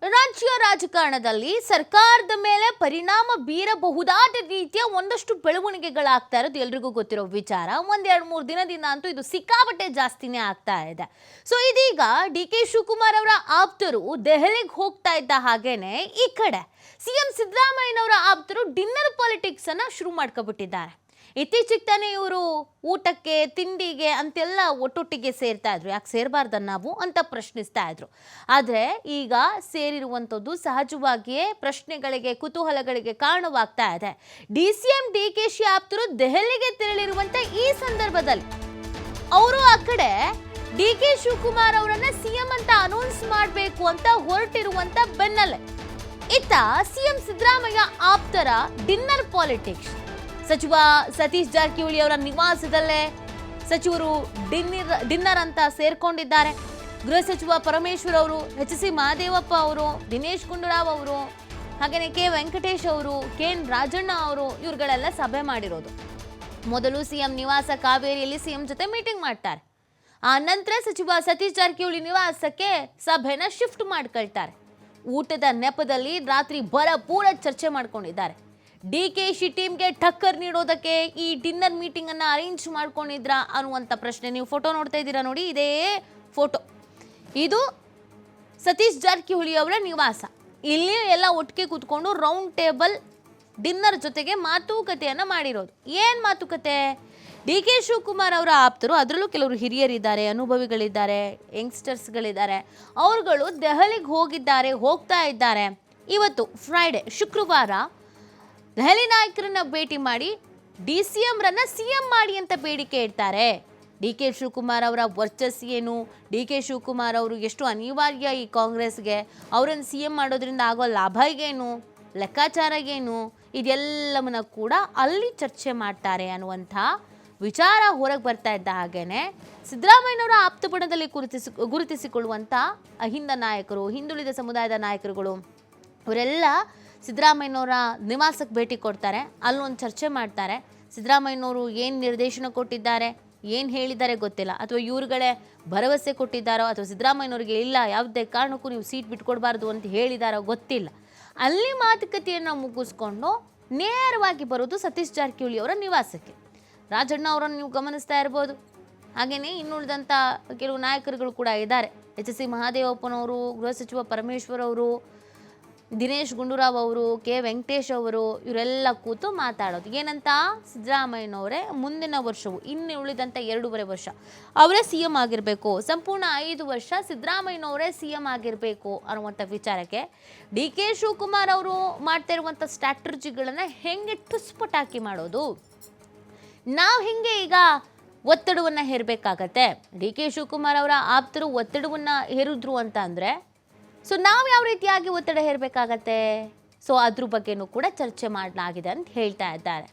ರಾಜ್ಯ ರಾಜಕಾರಣದಲ್ಲಿ ಸರ್ಕಾರದ ಮೇಲೆ ಪರಿಣಾಮ ಬೀರಬಹುದಾದ ರೀತಿಯ ಒಂದಷ್ಟು ಬೆಳವಣಿಗೆಗಳಾಗ್ತಾ ಇರೋದು ಎಲ್ರಿಗೂ ಗೊತ್ತಿರೋ ವಿಚಾರ. ಒಂದೆರಡು ಮೂರು ದಿನದಿಂದ ಅಂತೂ ಇದು ಸಿಕ್ಕಾಪಟ್ಟೆ ಜಾಸ್ತಿನೇ ಆಗ್ತಾ ಇದೆ. ಸೊ ಇದೀಗ ಡಿ.ಕೆ. ಶಿವಕುಮಾರ್ ಅವರ ಆಪ್ತರು ದೆಹಲಿಗೆ ಹೋಗ್ತಾ ಇದ್ದ ಹಾಗೇನೆ ಈ ಕಡೆ ಸಿಎಂ ಸಿದ್ದರಾಮಯ್ಯನವರ ಆಪ್ತರು ಡಿನ್ನರ್ ಪಾಲಿಟಿಕ್ಸ್ ಅನ್ನ ಶುರು ಮಾಡ್ಕೊಬಿಟ್ಟಿದ್ದಾರೆ. ಇತ್ತೀಚೆಗೆ ತಾನೇ ಇವರು ಊಟಕ್ಕೆ ತಿಂಡಿಗೆ ಅಂತೆಲ್ಲ ಒಟ್ಟೊಟ್ಟಿಗೆ ಸೇರ್ತಾ ಇದ್ರು. ಯಾಕೆ ಸೇರಬಾರ್ದ ನಾವು ಅಂತ ಪ್ರಶ್ನಿಸ್ತಾ ಇದ್ರು. ಆದರೆ ಈಗ ಸೇರಿರುವಂಥದ್ದು ಸಹಜವಾಗಿಯೇ ಪ್ರಶ್ನೆಗಳಿಗೆ ಕುತೂಹಲಗಳಿಗೆ ಕಾರಣವಾಗ್ತಾ ಇದೆ. ಡಿ.ಸಿ.ಎಂ ಡಿ.ಕೆ.ಶಿ ಆಪ್ತರು ದೆಹಲಿಗೆ ತೆರಳಿರುವಂಥ ಈ ಸಂದರ್ಭದಲ್ಲಿ ಅವರು ಆ ಕಡೆ ಡಿ.ಕೆ. ಶಿವಕುಮಾರ್ ಅವರನ್ನ ಸಿಎಂ ಅಂತ ಅನೌನ್ಸ್ ಮಾಡಬೇಕು ಅಂತ ಹೊರಟಿರುವಂಥ ಬೆನ್ನಲ್ಲೇ ಇತ್ತ ಸಿಎಂ ಸಿದ್ದರಾಮಯ್ಯ ಆಪ್ತರ ಡಿನ್ನರ್ ಪಾಲಿಟಿಕ್ಸ್. ಸಚಿವ ಸತೀಶ್ ಜಾರಕಿಹೊಳಿ ಅವರ ನಿವಾಸದಲ್ಲೇ ಸಚಿವರು ಡಿನ್ನರ್ ಅಂತ ಸೇರ್ಕೊಂಡಿದ್ದಾರೆ. ಗೃಹ ಸಚಿವ ಪರಮೇಶ್ವರ್ ಅವರು, ಎಚ್.ಸಿ. ಮಹದೇವಪ್ಪ ಅವರು, ದಿನೇಶ್ ಗುಂಡೂರಾವ್ ಅವರು, ಹಾಗೆಯೇ ಕೆ. ವೆಂಕಟೇಶ್ ಅವರು, ಕೆ.ಎನ್. ರಾಜಣ್ಣ ಅವರು ಇವ್ರುಗಳೆಲ್ಲ ಸಭೆ ಮಾಡಿರೋದು. ಮೊದಲು ಸಿಎಂ ನಿವಾಸ ಕಾವೇರಿಯಲ್ಲಿ ಸಿಎಂ ಜೊತೆ ಮೀಟಿಂಗ್ ಮಾಡ್ತಾರೆ. ಆ ನಂತರ ಸಚಿವ ಸತೀಶ್ ಜಾರಕಿಹೊಳಿ ನಿವಾಸಕ್ಕೆ ಸಭೆನ ಶಿಫ್ಟ್ ಮಾಡ್ಕೊಳ್ತಾರೆ. ಊಟದ ನೆಪದಲ್ಲಿ ರಾತ್ರಿ ಭರಪೂರ ಚರ್ಚೆ ಮಾಡ್ಕೊಂಡಿದ್ದಾರೆ. ಡಿ.ಕೆ.ಶಿ ಟೀಮ್ಗೆ ಟಕ್ಕರ್ ನೀಡೋದಕ್ಕೆ ಈ ಡಿನ್ನರ್ ಮೀಟಿಂಗ್ ಅನ್ನ ಅರೇಂಜ್ ಮಾಡ್ಕೊಂಡಿದ್ರ ಅನ್ನುವಂಥ ಪ್ರಶ್ನೆ. ನೀವು ಫೋಟೋ ನೋಡ್ತಾ ಇದ್ದೀರಾ ನೋಡಿ, ಇದೇ ಫೋಟೋ. ಇದು ಸತೀಶ್ ಜಾರಕಿಹೊಳಿ ಅವರ ನಿವಾಸ. ಇಲ್ಲಿ ಎಲ್ಲ ಒಟ್ಟಿಗೆ ಕೂತ್ಕೊಂಡು ರೌಂಡ್ ಟೇಬಲ್ ಡಿನ್ನರ್ ಜೊತೆಗೆ ಮಾತುಕತೆಯನ್ನ ಮಾಡಿರೋದು. ಏನ್ ಮಾತುಕತೆ? ಡಿ.ಕೆ. ಶಿವಕುಮಾರ್ ಅವರ ಆಪ್ತರು, ಅದರಲ್ಲೂ ಕೆಲವರು ಹಿರಿಯರಿದ್ದಾರೆ, ಅನುಭವಿಗಳಿದ್ದಾರೆ, ಯಂಗ್ಸ್ಟರ್ಸ್ಗಳಿದ್ದಾರೆ, ಅವರುಗಳು ದೆಹಲಿಗೆ ಹೋಗ್ತಾ ಇದ್ದಾರೆ. ಇವತ್ತು ಫ್ರೈಡೆ, ಶುಕ್ರವಾರ ದೆಹಲಿ ನಾಯಕರನ್ನ ಭೇಟಿ ಮಾಡಿ ಡಿ.ಸಿ.ಎಂ ರನ್ನ ಸಿಎಂ ಮಾಡಿ ಅಂತ ಬೇಡಿಕೆ ಇಡ್ತಾರೆ. ಡಿ.ಕೆ. ಶಿವಕುಮಾರ್ ಅವರ ವರ್ಚಸ್ಸು ಏನು, ಡಿ.ಕೆ. ಶಿವಕುಮಾರ್ ಅವರು ಎಷ್ಟು ಅನಿವಾರ್ಯ ಈ ಕಾಂಗ್ರೆಸ್ಗೆ, ಅವರನ್ನು ಸಿಎಂ ಮಾಡೋದ್ರಿಂದ ಆಗೋ ಲಾಭ ಏನು, ಲೆಕ್ಕಾಚಾರ ಏನು, ಇದೆಲ್ಲವನ್ನ ಕೂಡ ಅಲ್ಲಿ ಚರ್ಚೆ ಮಾಡ್ತಾರೆ ಅನ್ನುವಂಥ ವಿಚಾರ ಹೊರಗೆ ಬರ್ತಾ ಇದ್ದ ಹಾಗೇನೆ ಸಿದ್ದರಾಮಯ್ಯನವರ ಆಪ್ತ ಬಣದಲ್ಲಿ ಗುರುತಿಸಿಕೊಳ್ಳುವಂಥ ಅಹಿಂದ ನಾಯಕರು, ಹಿಂದುಳಿದ ಸಮುದಾಯದ ನಾಯಕರುಗಳು ಇವರೆಲ್ಲ ಸಿದ್ದರಾಮಯ್ಯನವರ ನಿವಾಸಕ್ಕೆ ಭೇಟಿ ಕೊಡ್ತಾರೆ. ಅಲ್ಲೊಂದು ಚರ್ಚೆ ಮಾಡ್ತಾರೆ. ಸಿದ್ದರಾಮಯ್ಯನವರು ಏನು ನಿರ್ದೇಶನ ಕೊಟ್ಟಿದ್ದಾರೆ, ಏನು ಹೇಳಿದ್ದಾರೆ ಗೊತ್ತಿಲ್ಲ, ಅಥವಾ ಇವ್ರುಗಳೇ ಭರವಸೆ ಕೊಟ್ಟಿದ್ದಾರೋ, ಅಥವಾ ಸಿದ್ದರಾಮಯ್ಯನವ್ರಿಗೆ ಇಲ್ಲ ಯಾವುದೇ ಕಾರಣಕ್ಕೂ ನೀವು ಸೀಟ್ ಬಿಟ್ಕೊಡ್ಬಾರ್ದು ಅಂತ ಹೇಳಿದಾರೋ ಗೊತ್ತಿಲ್ಲ. ಅಲ್ಲಿ ಮಾತುಕತೆಯನ್ನು ಮುಗಿಸ್ಕೊಂಡು ನೇರವಾಗಿ ಬರೋದು ಸತೀಶ್ ಜಾರಕಿಹೊಳಿ ಅವರ ನಿವಾಸಕ್ಕೆ. ರಾಜಣ್ಣ ಅವರನ್ನು ನೀವು ಗಮನಿಸ್ತಾ ಇರ್ಬೋದು. ಹಾಗೆಯೇ ಇನ್ನುಳಿದಂಥ ಕೆಲವು ನಾಯಕರುಗಳು ಕೂಡ ಇದ್ದಾರೆ. ಎಚ್.ಸಿ. ಮಹದೇವಪ್ಪನವರು, ಗೃಹ ಸಚಿವ ಪರಮೇಶ್ವರ್ ಅವರು, ದಿನೇಶ್ ಗುಂಡೂರಾವ್ ಅವರು, ಕೆ. ವೆಂಕಟೇಶ್ ಅವರು, ಇವರೆಲ್ಲ ಕೂತು ಮಾತಾಡೋದು ಏನಂತ, ಸಿದ್ದರಾಮಯ್ಯನವರೇ ಮುಂದಿನ ವರ್ಷವು ಇನ್ನು ಉಳಿದಂಥ 2.5 ವರ್ಷ ಅವರೇ ಸಿಎಂ ಆಗಿರಬೇಕು, ಸಂಪೂರ್ಣ 5 ವರ್ಷ ಸಿದ್ದರಾಮಯ್ಯನವರೇ ಸಿಎಂ ಆಗಿರಬೇಕು ಅನ್ನುವಂಥ ವಿಚಾರಕ್ಕೆ ಡಿ.ಕೆ. ಶಿವಕುಮಾರ್ ಅವರು ಮಾಡ್ತಾ ಇರುವಂಥ ಸ್ಟ್ರಾಟಜಿಗಳನ್ನು ಹೆಂಗೆ ಟುಸ್ಪಟಾಕಿ ಮಾಡೋದು, ನಾವು ಹಿಂಗೆ ಈಗ ಒತ್ತಡವನ್ನು ಹೇರಬೇಕಾಗತ್ತೆ. ಡಿ.ಕೆ. ಶಿವಕುಮಾರ್ ಅವರ ಆಪ್ತರು ಒತ್ತಡವನ್ನು ಹೇರಿದ್ರು ಅಂತ ಅಂದರೆ ಸೊ ನಾವು ಯಾವ ರೀತಿಯಾಗಿ ಒತ್ತಡ ಹೇರಬೇಕಾಗತ್ತೆ, ಸೊ ಅದ್ರ ಬಗ್ಗೆನೂ ಕೂಡ ಚರ್ಚೆ ಮಾಡಲಾಗಿದೆ ಅಂತ ಹೇಳ್ತಾ ಇದ್ದಾರೆ.